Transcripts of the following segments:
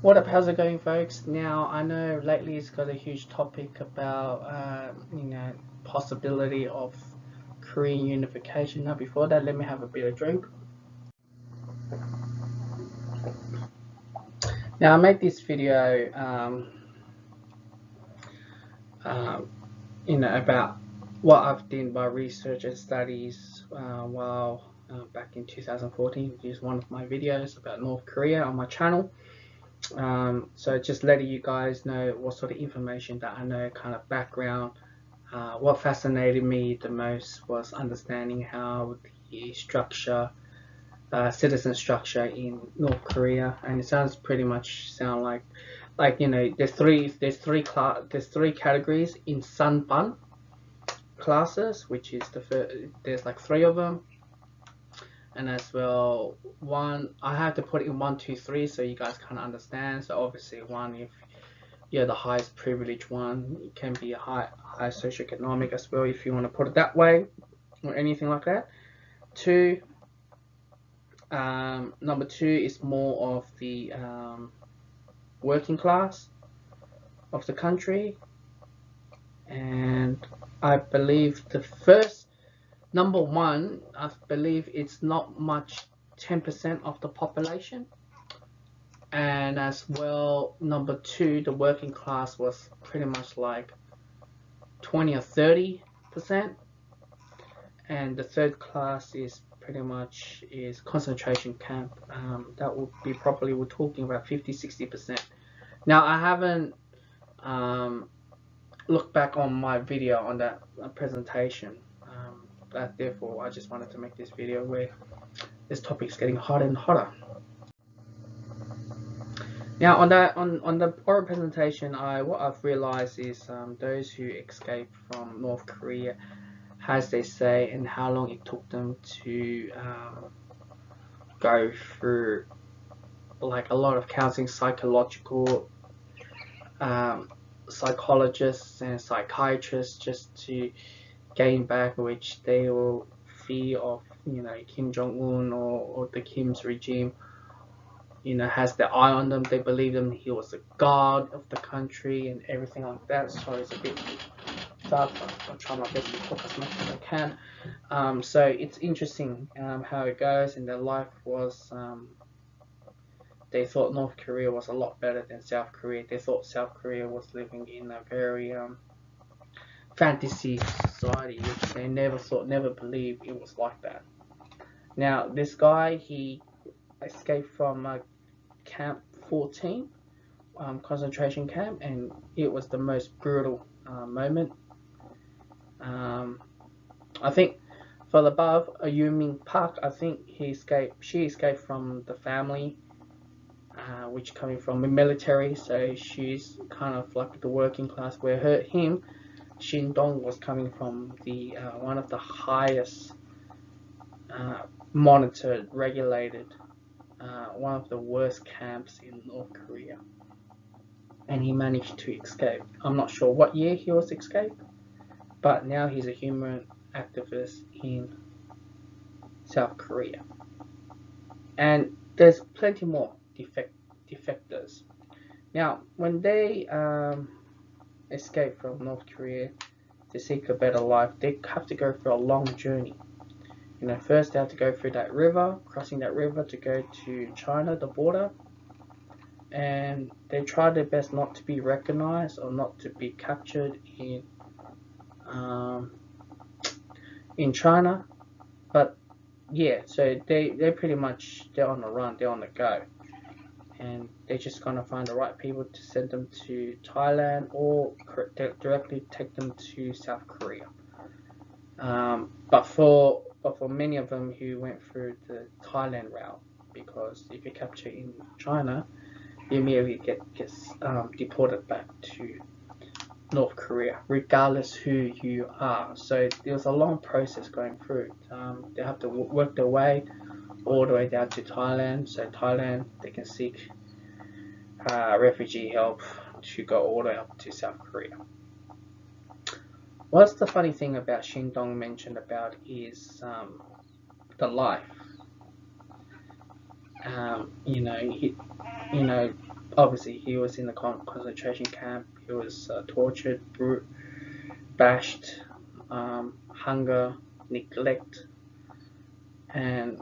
What up, how's it going, folks? Now, I know lately it's got a huge topic about, possibility of Korean unification. Now, before that, let me have a bit of drink. Now, I made this video, um, about what I've done by research and studies while back in 2014, which is one of my videos about North Korea on my channel. So just letting you guys know what sort of information that I know, kind of background. What fascinated me the most was understanding how the structure, citizen structure in North Korea, and it sounds pretty much sound like there's three categories in Sanban classes, which is the first. There's like three of them, and as well I have to put it in 1, 2, 3 so you guys kind of understand. So obviously one, if you're the highest privileged one, it can be a high socioeconomic as well, if you want to put it that way, or anything like that. Two, number two is more of the working class of the country, and I believe the first number one, I believe it's not much, 10% of the population. And as well, number two, the working class was pretty much like 20 or 30%. And the third class is pretty much is concentration camp. That would be probably, we're talking about 50-60%. Now, I haven't looked back on my video on that presentation. Therefore, I just wanted to make this video where this topic is getting hotter and hotter. Now, on the oral presentation, what I've realized is those who escape from North Korea, as they say, and how long it took them to go through like a lot of counseling, psychologists and psychiatrists just to gain back, which they will fear of, Kim Jong-un or the Kim's regime, has their eye on them. They believe him, he was the god of the country and everything like that. So it's a bit dark. I'll try my best to talk as much as I can. So it's interesting how it goes, and their life was, they thought North Korea was a lot better than South Korea. They thought South Korea was living in a very fantasy society, which they never believed it was like that. Now, this guy, he escaped from Camp 14, concentration camp, and it was the most brutal moment. I think for the above, Yumin Park, I think she escaped from the family, which coming from the military, so she's kind of like the working class, where Shin Dong was coming from the one of the highest monitored, regulated, one of the worst camps in North Korea, and he managed to escape. I'm not sure what year he was escaped, but now he's a human activist in South Korea. And there's plenty more defectors. Now, when they escape from North Korea to seek a better life, they have to go through a long journey. First they have to go through that river, crossing that river to go to China, the border, and they try their best not to be recognized or not to be captured in China. But yeah, so they pretty much, they're on the run, they're on the go, and they're just gonna find the right people to send them to Thailand or directly take them to South Korea. But for many of them who went through the Thailand route, because if you capture in China, you immediately get deported back to North Korea, regardless who you are. So there's a long process going through. They have to work their way all the way down to Thailand. So Thailand, they can seek refugee help to go all the way up to South Korea. What's the funny thing about Shin Dong mentioned about is the life. obviously he was in the concentration camp. He was tortured, bashed, hunger, neglect, and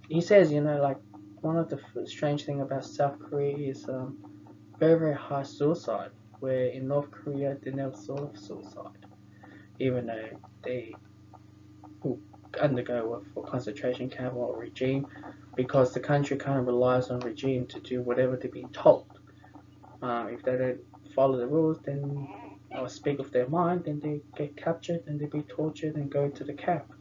he says, like one of the strange thing about South Korea is very very high suicide. Where in North Korea they never thought of suicide, even though they undergo a concentration camp or regime, because the country kind of relies on regime to do whatever they're being told. If they don't follow the rules, then or speak of their mind, then they get captured and they be tortured and go to the camp.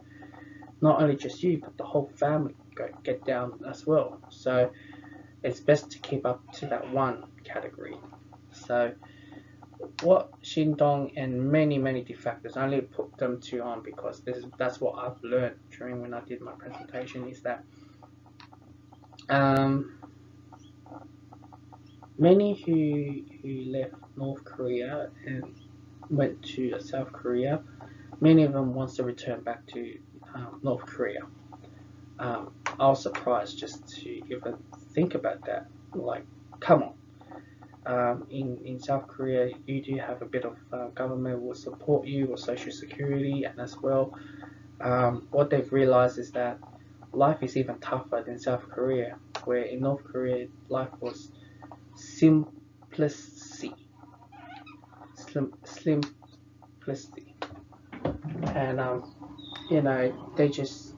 Not only just you, but the whole family get down as well. So it's best to keep up to that one category. So what Shindong and many defectors, I only put them two on because that's what I've learned during when I did my presentation, is that many who left North Korea and went to South Korea, many of them wants to return back to North Korea. I was surprised just to even think about that. Like, come on. In South Korea, you do have a bit of government will support you with social security, and as well, what they've realized is that life is even tougher than South Korea, where in North Korea life was simplicity, simplicity, and they just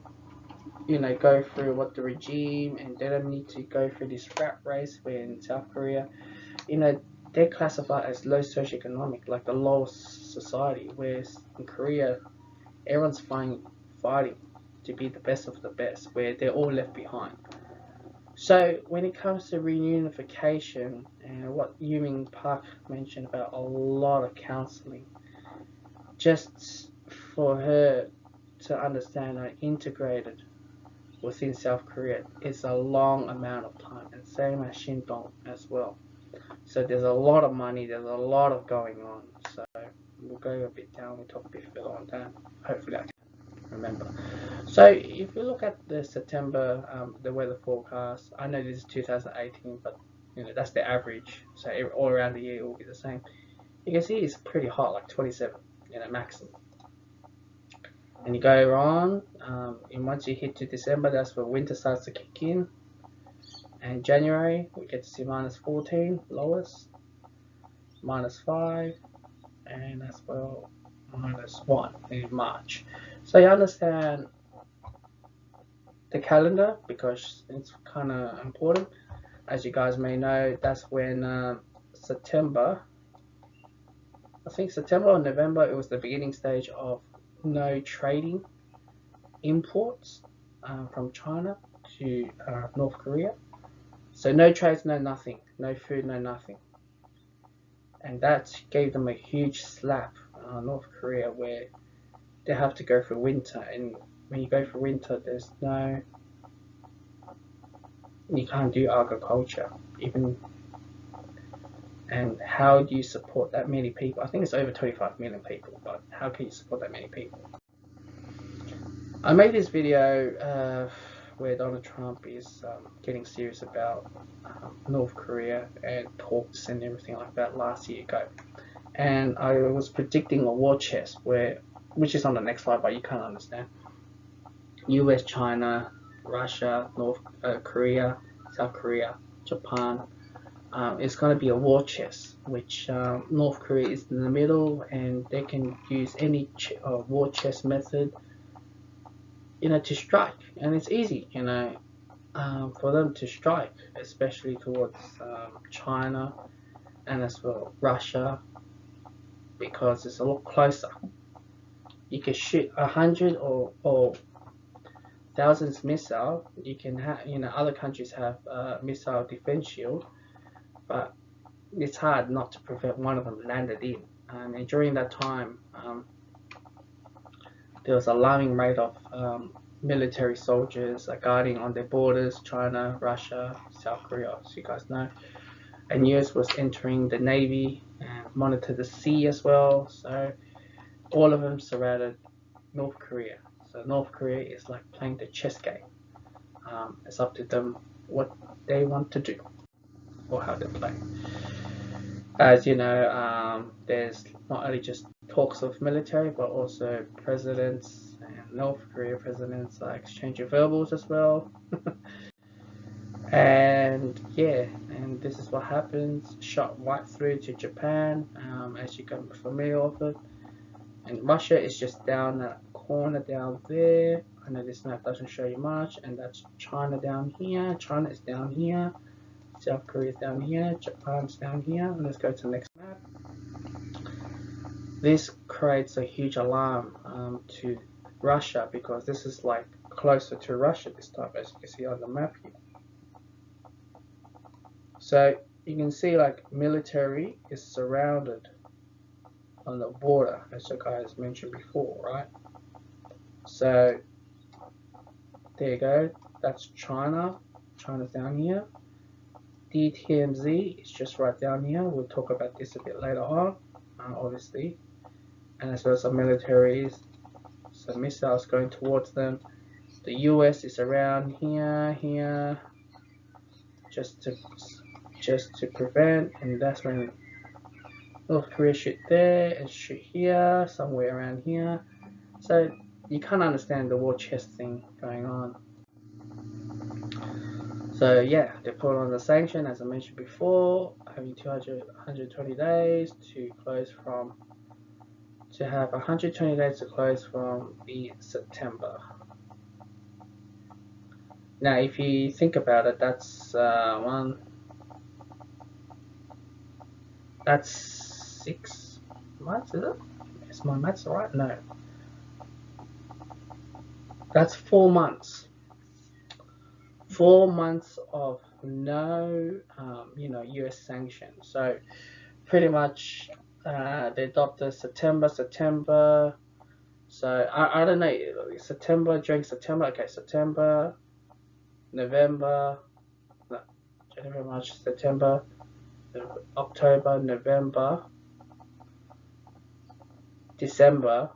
go through what the regime, and they don't need to go through this rat race. Where in South Korea, they're classified as low socioeconomic, like the lowest society, whereas in Korea, everyone's fighting to be the best of the best, where they're all left behind. So when it comes to reunification, and what Yumin Park mentioned about a lot of counseling, just for her to understand and integrated within South Korea, it's a long amount of time, and same as Shindong as well. So there's a lot of money, there's a lot of going on. So we'll go a bit down, we'll talk a bit further on that. Hopefully I can remember. So if you look at the September, the weather forecast, I know this is 2018, but that's the average. So all around the year it will be the same. You can see it's pretty hot, like 27, maximum. And you go on, and once you hit to December, that's where winter starts to kick in. And January, we get to see minus 14, lowest, minus 5, and as well minus 1 in March. So you understand the calendar, because it's kind of important. As you guys may know, that's when September, I think September or November, it was the beginning stage of no trading imports from China to North Korea. So no trades, no nothing, no food, no nothing. And that gave them a huge slap, North Korea, where they have to go for winter. And when you go for winter, you can't do agriculture, even. And how do you support that many people? I think it's over 25 million people, but how can you support that many people? I made this video where Donald Trump is getting serious about North Korea and talks and everything like that last year ago. And I was predicting a war chest, which is on the next slide, but you can't understand. US, China, Russia, North Korea, South Korea, Japan. It's going to be a war chest, which North Korea is in the middle, and they can use any war chest method, to strike, and it's easy, for them to strike, especially towards China and as well Russia, because it's a lot closer. You can shoot 100 or thousands missile. You can have, other countries have missile defense shield, but it's hard not to prevent one of them landed in. And during that time, there was an alarming rate of military soldiers guarding on their borders, China, Russia, South Korea, as you guys know. And US was entering the Navy and monitored the sea as well. So all of them surrounded North Korea. So North Korea is like playing the chess game. It's up to them what they want to do. or how they play. As you know, there's not only just talks of military, but also presidents and North Korea presidents are exchanging verbals as well. And yeah, and this is what happens. Shot right through to Japan, as you can be familiar with it. And Russia is just down that corner down there. I know this map doesn't show you much, and that's China down here. China is down here. South Korea is down here. Japan's down here. And let's go to the next map. This creates a huge alarm to Russia, because this is like closer to Russia this time, as you can see on the map here. So you can see like military is surrounded on the border, as the guys mentioned before, right? So there you go. That's China. China's down here. DTMZ is just right down here. We'll talk about this a bit later on, obviously. And as well as some militaries, some missiles going towards them. The US is around here, just to prevent, and that's when North Korea shoot there and shoot here, somewhere around here. So you can't understand the war chest thing going on. So yeah, they put on the sanction, as I mentioned before, having 120 days to close from, to have 120 days to close from the September. Now, if you think about it, that's that's 6 months, is it? Is my maths right? No. That's 4 months. 4 months of no, US sanctions. So pretty much they adopted September. So I don't know, during September. Okay, September, November, no, January, March, September, October, November, December.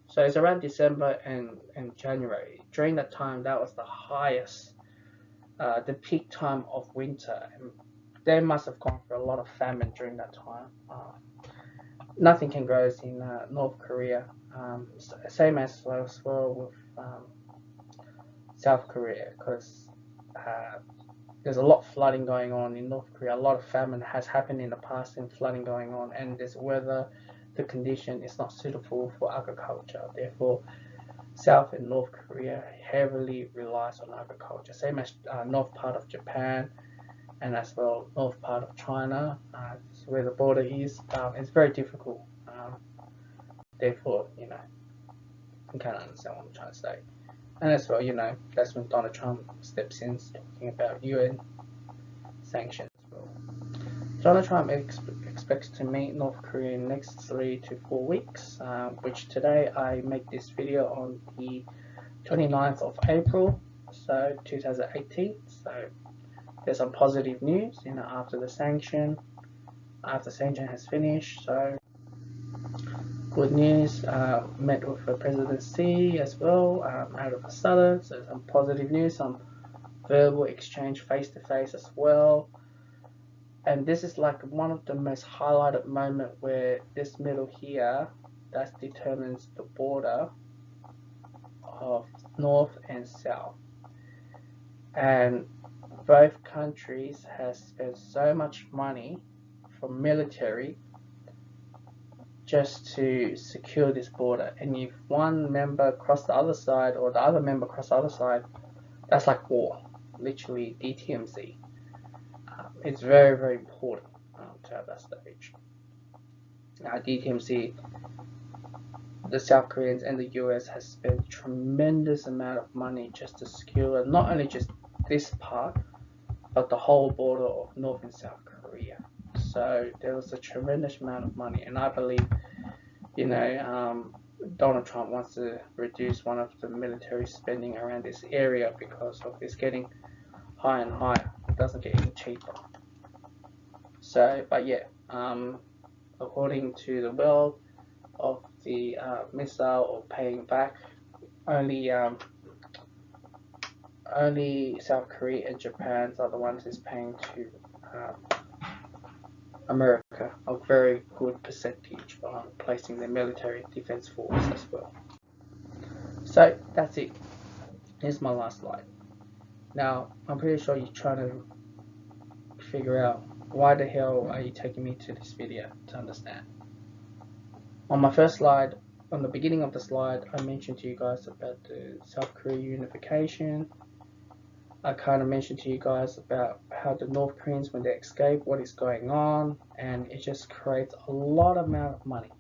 So it's around December and January. During that time, that was the highest, the peak time of winter. And they must have gone through a lot of famine during that time. Nothing can grow in North Korea. Same as well with South Korea, because there's a lot of flooding going on in North Korea. A lot of famine has happened in the past, and flooding going on, and this weather, the condition is not suitable for agriculture. Therefore, South and North Korea heavily relies on agriculture. Same as north part of Japan, and as well north part of China, where the border is. It's very difficult. Therefore, you can understand what I'm trying to say. And as well, that's when Donald Trump steps in, talking about UN sanctions as well. Donald Trump expects to meet North Korea in the next 3 to 4 weeks, which today I make this video on the 29th of April, so 2018. So there's some positive news, after the sanction has finished. So good news. Met with the President Xi as well, out of a sudden. So some positive news, some verbal exchange face to face as well. And this is like one of the most highlighted moment, where this middle here, that determines the border of North and South. And both countries has spent so much money for military just to secure this border. And if one member cross the other side, or the other member cross the other side, that's like war, literally DTMZ. It's very, very important to have that stage. DTMZ, the South Koreans and the US has spent tremendous amount of money just to secure not only just this part, but the whole border of North and South Korea. So there was a tremendous amount of money, and I believe, Donald Trump wants to reduce one of the military spending around this area, because of this getting higher and higher. It doesn't get any cheaper. So, but yeah, according to the world of the missile or paying back, only only South Korea and Japan are the ones who's paying to America a very good percentage on placing their military defense force as well. So that's it. Here's my last slide. Now, I'm pretty sure you're trying to figure out why the hell are you taking me to this video to understand. On my first slide, on the beginning of the slide, I mentioned to you guys about the South Korea unification. I kind of mentioned to you guys about how the North Koreans, when they escape, what is going on, and it just creates a lot amount of money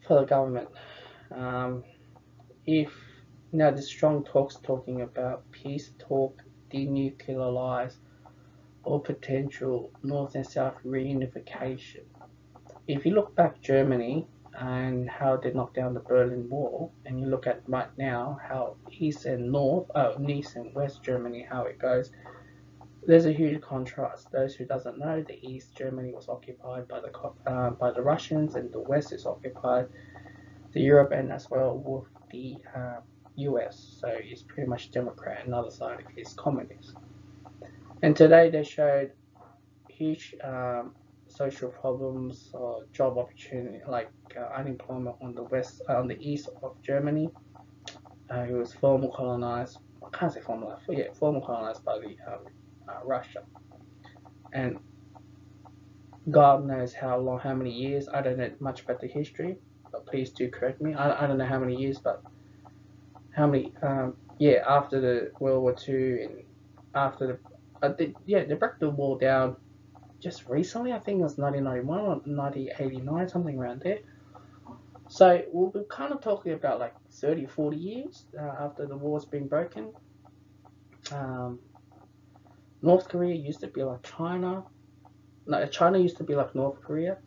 for the government. If now the strong talks talking about peace talk, denuclearize, or potential North and South reunification. If you look back Germany and how they knocked down the Berlin Wall, and you look at right now how East and West Germany, how it goes, there's a huge contrast. Those who doesn't know, the East Germany was occupied by the Russians, and the West is occupied the Europe and as well with the US. So it's pretty much Democrat, and the other side is communist. And today they showed huge social problems or job opportunity, like unemployment on the east of Germany. It was former colonized. I can't say former, yeah, former colonized by the Russia. And God knows how many years. I don't know much about the history, but please do correct me. I don't know how many years, but how many? Yeah, after the World War II and after they broke the wall down just recently. I think it was 1991 or 1989, something around there. So we'll be kind of talking about like 30, 40 years after the war's been broken. North Korea used to be like China. No, China used to be like North Korea,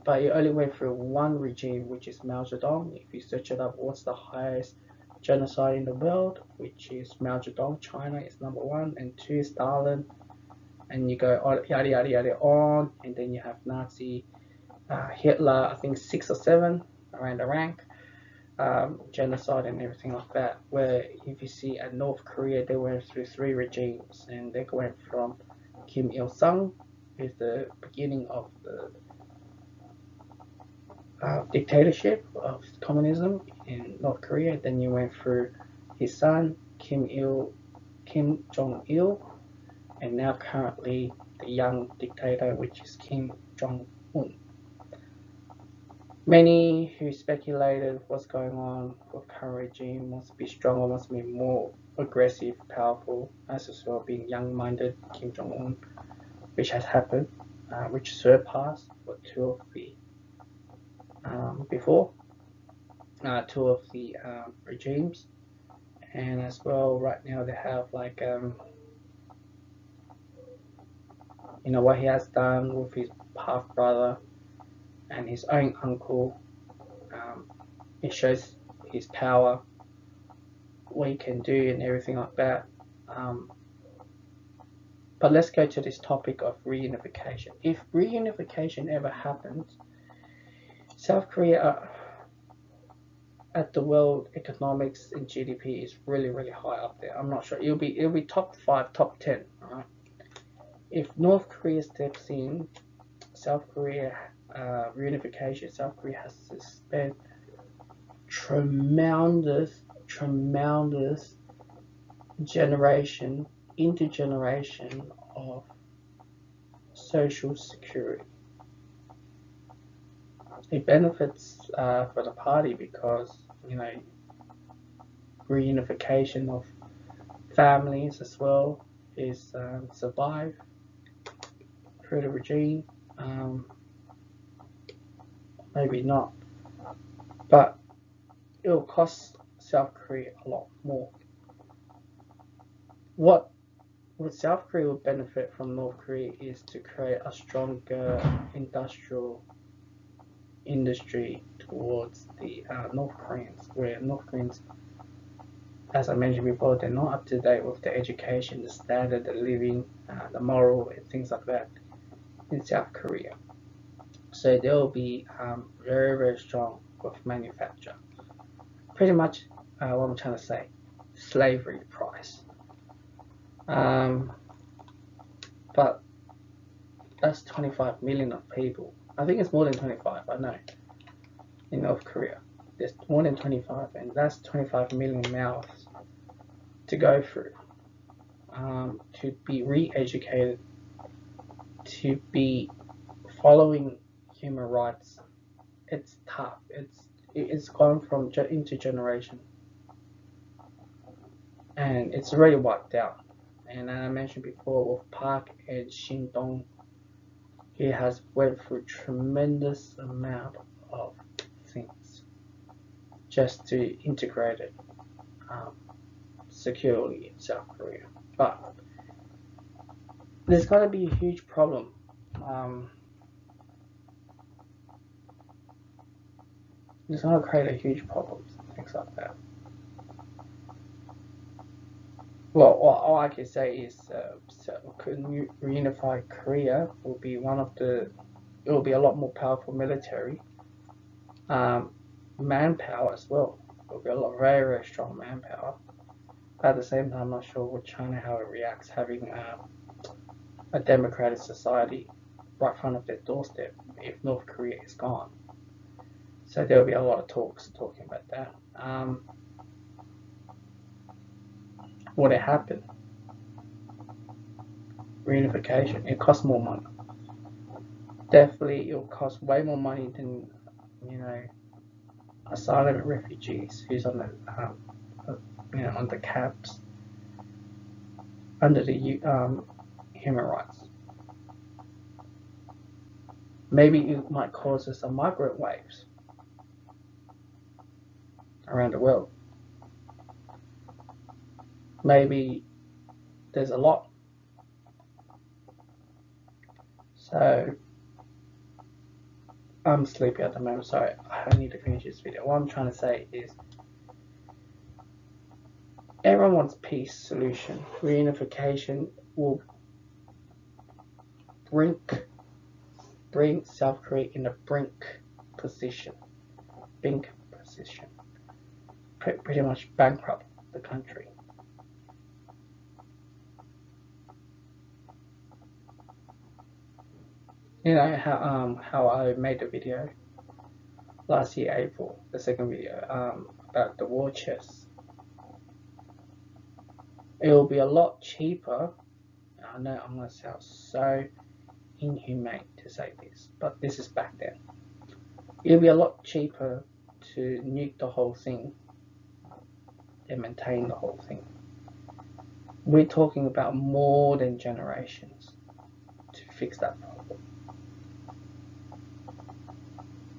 but it only went through one regime, which is Mao Zedong. If you search it up, what's the highest genocide in the world, which is Mao Zedong. China is number 1, and 2 is Stalin, and you go on, yada yada yada on, and then you have Nazi, Hitler, I think 6 or 7 around the rank, genocide and everything like that. Where if you see at North Korea, they went through 3 regimes, and they went from Kim Il-sung, who's the beginning of the dictatorship of communism in North Korea. Then you went through his son Kim Jong-il, and now currently the young dictator, which is Kim Jong-un. Many who speculated what's going on with current regime wants to be stronger, wants to be more aggressive, powerful, as well being young-minded Kim Jong-un, which has happened, which surpassed what 2 of the before 2 of the regimes. And as well, right now they have like what he has done with his half brother and his own uncle. It shows his power, what he can do, and everything like that. But let's go to this topic of reunification. If reunification ever happens, South Korea at the world economics and GDP is really, really high up there. I'm not sure. It'll be top 5, top 10. Right? If North Korea steps in, South Korea reunification, South Korea has to spend tremendous intergeneration of social security. It benefits for the party because reunification of families as well is survived through the regime. Maybe not, but it will cost South Korea a lot more. What South Korea would benefit from North Korea is to create a stronger industrial industry towards the North Koreans, where North Koreans, as I mentioned before, they're not up to date with the education, the standard, the living, the moral, and things like that in South Korea. So they'll be very, very strong with manufacture. Pretty much what I'm trying to say. slavery price. But that's 25 million of people. I think it's more than 25, I know, in North Korea. There's more than 25, and that's 25 million mouths to go through, to be re-educated, to be following human rights. It's tough. It's gone from into generation, and it's already wiped out. And I mentioned before with Park and Shindong, he has went through tremendous amount of things just to integrate it securely in South Korea. But there's going to be a huge problem. It's going to create a huge problem, things like that. Well, all I can say is reunified Korea will be it will be a lot more powerful military, manpower as well. It will be a lot very, very strong manpower. But at the same time, I'm not sure with China how it reacts having a democratic society right in front of their doorstep if North Korea is gone. So there will be a lot of talking about that. Would it happen? Reunification, it costs more money. Definitely, it'll cost way more money than, asylum refugees who's on the, on the caps under the human rights. Maybe it might cause us some migrant waves around the world. Maybe there's a lot. So I'm sleepy at the moment, so I need to finish this video. What I'm trying to say is everyone wants peace solution. Reunification will bring South Korea in a brink position. Pretty much bankrupt the country. You know how I made the video last year April, the second video about the war chest. It will be a lot cheaper. I know I'm gonna sound so inhumane to say this, but this is back then. It'll be a lot cheaper to nuke the whole thing than maintain the whole thing. We're talking about more than generations to fix that problem.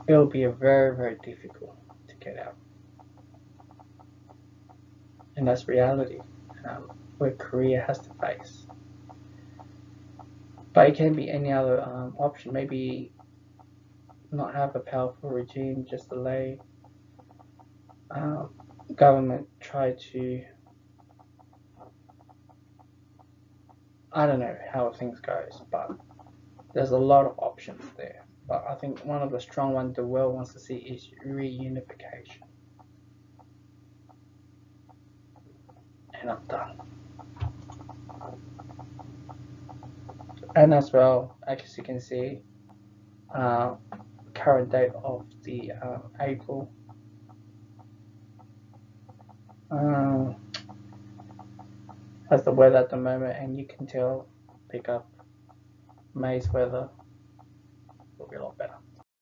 It'll be a very, very difficult to get out. And that's reality where Korea has to face. But it can be any other option. Maybe not have a powerful regime, just delay. Government try to, I don't know how things goes, but there's a lot of options there. But I think one of the strong ones the world wants to see is reunification. And I'm done. And as well, as you can see, current date of the April. That's the weather at the moment, and you can pick up May's weather.